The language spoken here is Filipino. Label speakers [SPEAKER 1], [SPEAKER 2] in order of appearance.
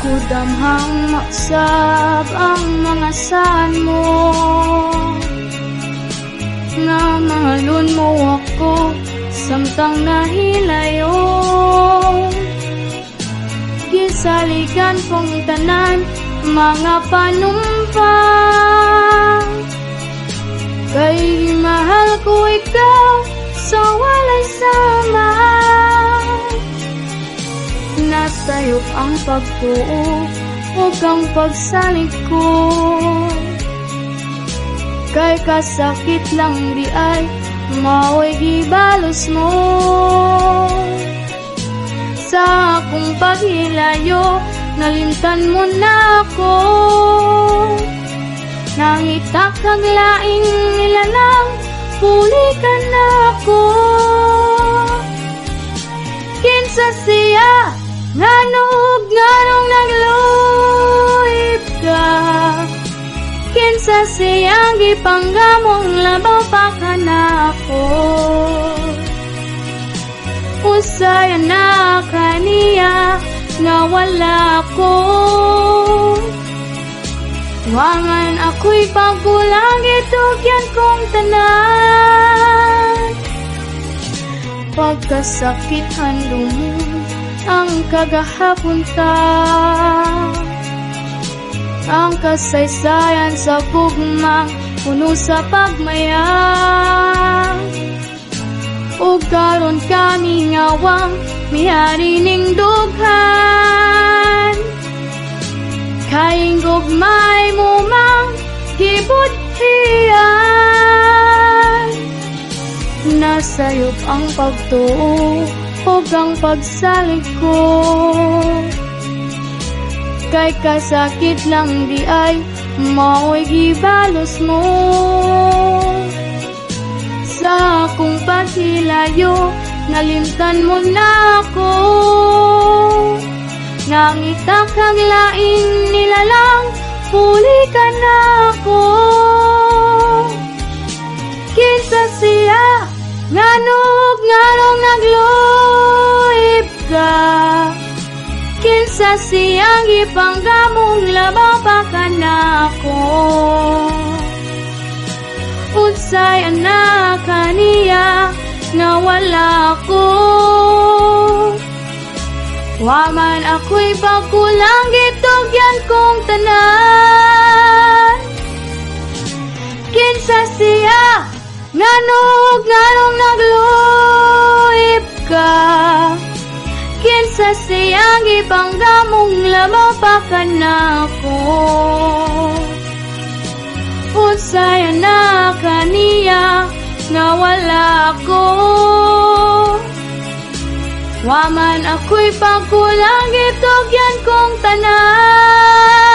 [SPEAKER 1] Kudamhang maksab ang mga saan mo, nga mahalon mo ako samtang nahilayo. Gisaligan kong tanan mga panumpa, kay mahal ko ikaw sa walay sama. Nasa'yo ang pagtuo ug ang pagsalikod, kay kasakit lang di ay mao'y gibalos mo. Sa akong paghilayo, nalimtan mo na ako, nangitak kag laing nilalang, puli ka na ako. Kinsa siya nganong nagluhip ka, kinsa siyang gipanggamong labaw pa ka na ako. Usay na kaniya nga wala ko, wangan ako'y pagkulang itugyan kong tanan. Pagkasakit handong mo ang kagahapon ta, ang kasaysayan sa gugmang puno sa pagmaya. O karon kami ngawang mihari ning dughan, kaing gugmay mo mang gibutihan. Nasayop ang pagtuo ug ang pagsalikod, kay kasakit lang di ay mao'y gibalos mo. Sa akong paghilayo, nalimtan mo na ako, nangitak kag laing nilalang, puli ka na ako. Kinsa siya nganong nagluhip ka, kinsa siyang gipanggamong labaw pa ka na ako. Unsay anak kaniya nga wala ko, waman ako'y pagkulang gitugyan kong tanan. Kinsa siya nganong nagluhip ka, kinsa siyang gipanggamong labaw pa ka na ako. Unsay anak kaniya nga wala ko, waman ako'y pagkulang gitugyan kong tanan.